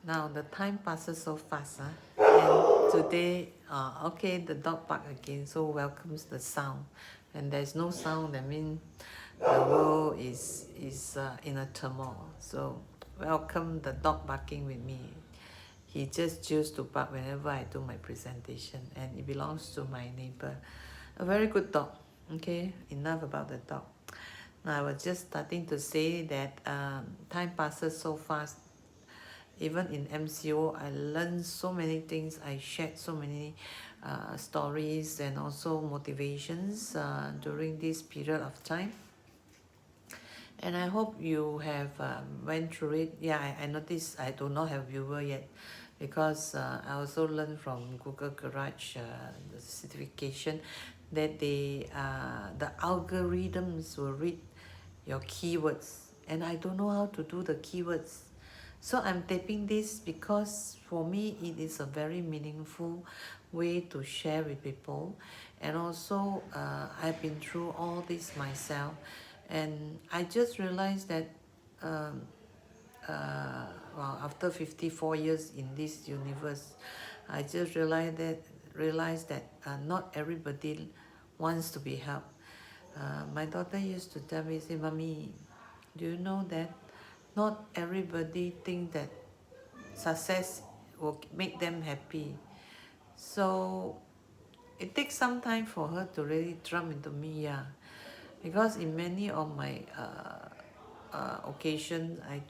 Now the time passes so fast, huh? And today, okay, the dog bark again, so welcomes the sound. And there's no sound, that means the world is in a turmoil. So welcome the dog barking with me. He just chooses to bark whenever I do my presentation, and it belongs to my neighbor. A very good dog. Okay, enough about the dog. Now I was just starting to say that time passes so fast. Even in MCO, I learned so many things. I shared so many stories and also motivations during this period of time. And I hope you have went through it. Yeah, I noticed I do not have viewer yet because I also learned from Google Garage the certification that the algorithms will read your keywords, and I don't know how to do the keywords. So I'm taping this because for me it is a very meaningful way to share with people. And also I've been through all this myself, and I just realized that um, well, after 54 years in this universe, I just realized that not everybody wants to be helped. My daughter used to tell me, say, "Mommy, do you know that not everybody think that success will make them happy?" So it takes some time for her to really drum into me, yeah. Because in many of my occasions, I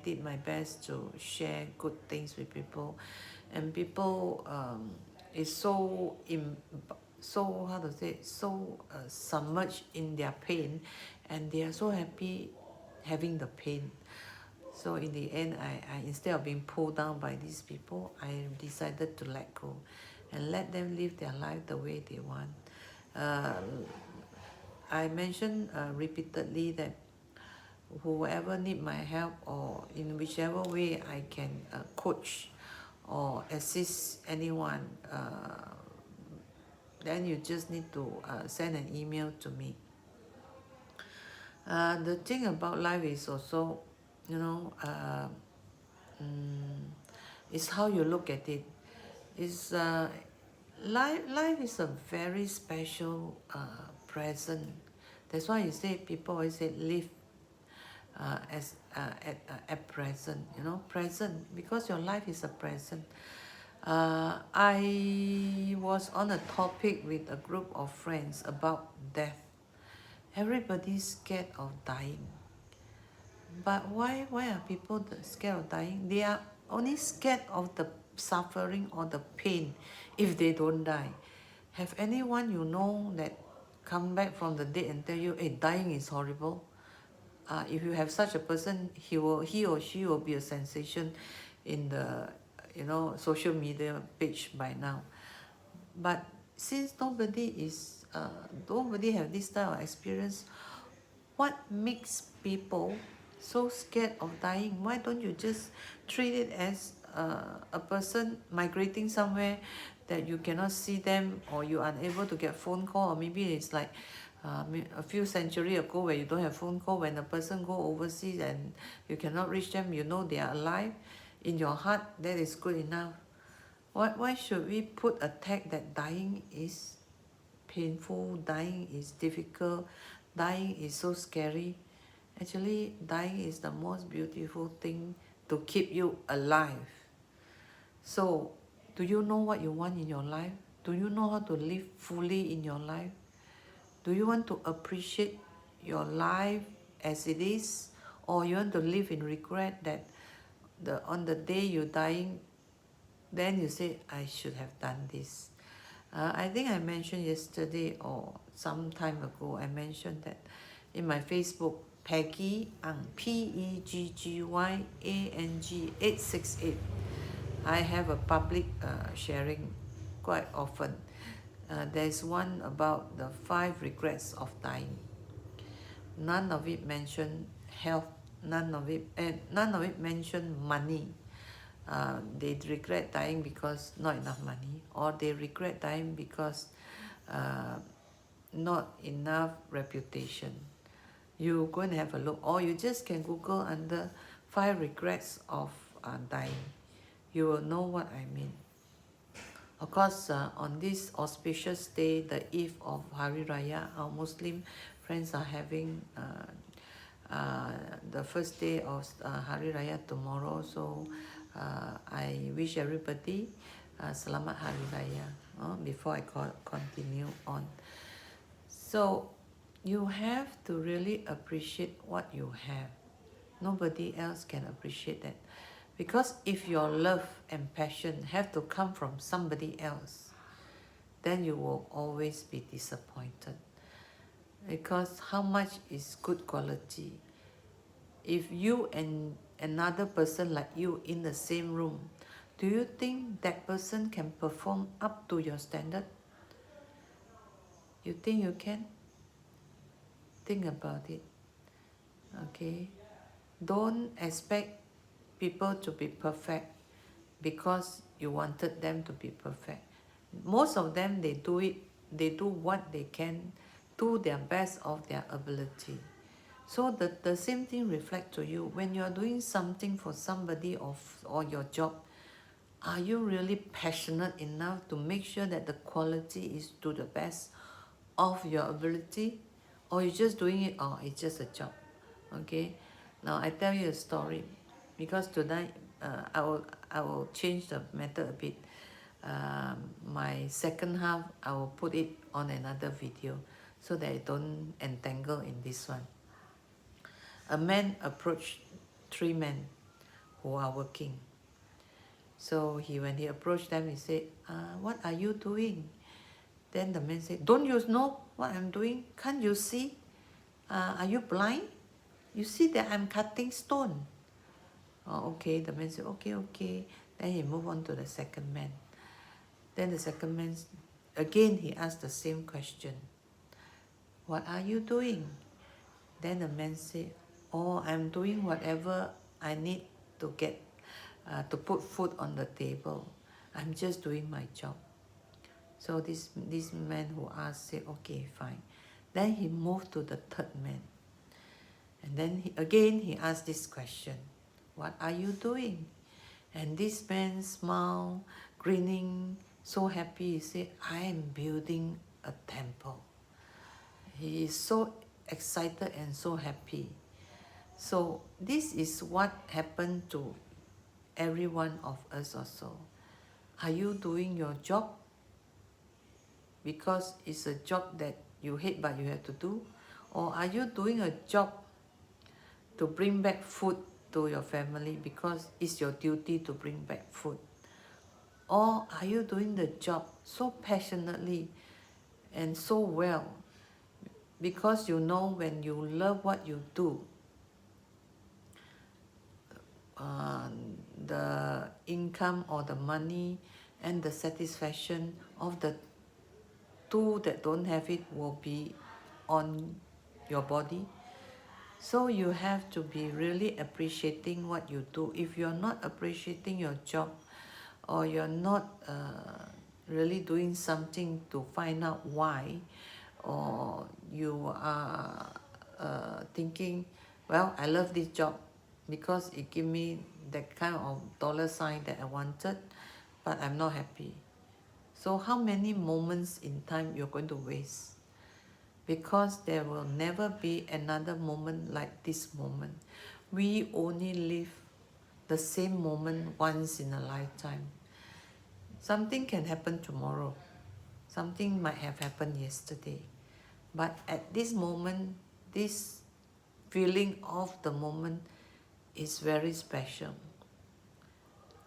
did my best to share good things with people, and people is so how to say, so submerged in their pain, and they are so happy having the pain. So in the end, I instead of being pulled down by these people, I decided to let go and let them live their life the way they want. Uh, I mentioned repeatedly that whoever need my help, or in whichever way I can coach or assist anyone, then you just need to send an email to me. The thing about life is also, you know, mm, is how you look at it. Is life is a very special present. That's why you say, people always say, live as at present. You know, present, because your life is a present. I was on a topic with a group of friends about death. Everybody's scared of dying. But why are people scared of dying? They are only scared of the suffering or the pain if they don't die. Have anyone you know that come back from the dead and tell you, hey, dying is horrible? If you have such a person, he or she will be a sensation in the social media page by now. But since nobody have this type of experience, what makes people so scared of dying? Why don't you just treat it as a person migrating somewhere that you cannot see them, or you're unable to get phone call, or maybe it's like a few centuries ago where you don't have phone call. When a person go overseas and you cannot reach them, you know they are alive. In your heart, that is good enough. Why should we put a tag that dying is painful, dying is difficult, dying is so scary? Actually, dying is the most beautiful thing to keep you alive. So, do you know what you want in your life? Do you know how to live fully in your life? Do you want to appreciate your life as it is, or you want to live in regret that on the day you're dying, then you say, I should have done this? I think I mentioned yesterday or some time ago, I mentioned that in my Facebook, Peggy Ang, PEGGYANG 868. I have a public sharing quite often. There's one about the 5 regrets of dying. None of it mentioned health. None of it mentioned money. They regret dying because not enough money, or they regret dying because uh, not enough reputation. You go and have a look, or you just can Google under 5 regrets of are dying. You will know what I mean. Of course, on this auspicious day, the eve of Hari Raya, our Muslim friends are having the first day of Hari Raya tomorrow. So I wish everybody Selamat Hari Raya before I continue on. So you have to really appreciate what you have. Nobody else can appreciate that. Because if your love and passion have to come from somebody else, then you will always be disappointed. Because how much is good quality? If you and another person like you in the same room, do you think that person can perform up to your standard? You think you can? Think about it. Okay? Don't expect people to be perfect because you wanted them to be perfect. Most of them, they do what they can, do their best of their ability. So the same thing reflect to you. When you are doing something for somebody or your job, are you really passionate enough to make sure that the quality is to the best of your ability? Or you're just doing it, oh, it's just a job. Okay? Now I tell you a story. Because tonight I will change the matter a bit. My second half, I will put it on another video so that I don't entangle in this one. A man approached 3 men who are working. So when he approached them, he said, what are you doing? Then the man said, don't you know what I'm doing? Can't you see? Are you blind? You see that I'm cutting stone. Oh, okay. The man said, okay. Then he moved on to the second man. Then the second man, again, he asked the same question. What are you doing? Then the man said, oh, I'm doing whatever I need to get, to put food on the table. I'm just doing my job. So this man who asked said, okay, fine. Then he moved to the third man. And then he asked this question, what are you doing? And this man smiled, grinning, so happy. He said, I am building a temple. He is so excited and so happy. So this is what happened to every one of us also. Are you doing your job because it's a job that you hate but you have to do? Or are you doing a job to bring back food to your family because it's your duty to bring back food? Or are you doing the job so passionately and so well because you know when you love what you do, the income or the money and the satisfaction of the two that don't have it will be on your body? So you have to be really appreciating what you do. If you're not appreciating your job, or you're not really doing something to find out why, or you are thinking, well, I love this job because it gives me that kind of dollar sign that I wanted, but I'm not happy. So how many moments in time you're going to waste? Because there will never be another moment like this moment. We only live the same moment once in a lifetime. Something can happen tomorrow. Something might have happened yesterday. But at this moment, this feeling of the moment is very special.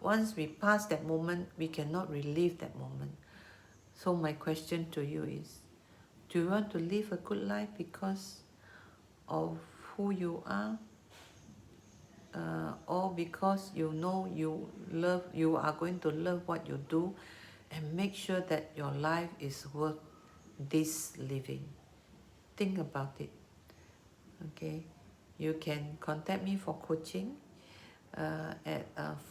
Once we pass that moment, we cannot relive that moment. So my question to you is, do you want to live a good life because of who you are? Or because you know you are going to love what you do and make sure that your life is worth this living? Think about it. Okay, you can contact me for coaching at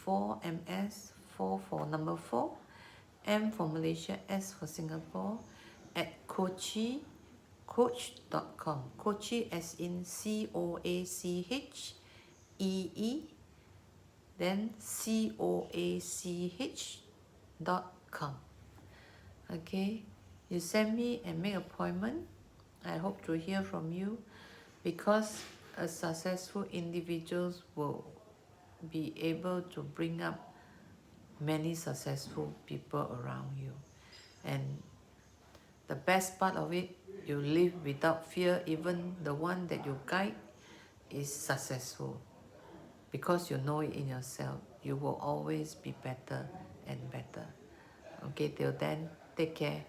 4MS, 4 for number 4, M for Malaysia, S for Singapore, at coachy.com. Coachy as in COACHEE then coach.com. Okay, you send me and make appointment. I hope to hear from you, because a successful individuals will be able to bring up many successful people around you. And the best part of it, you live without fear. Even the one that you guide is successful, because you know it in yourself. You will always be better and better. Okay, till then, take care.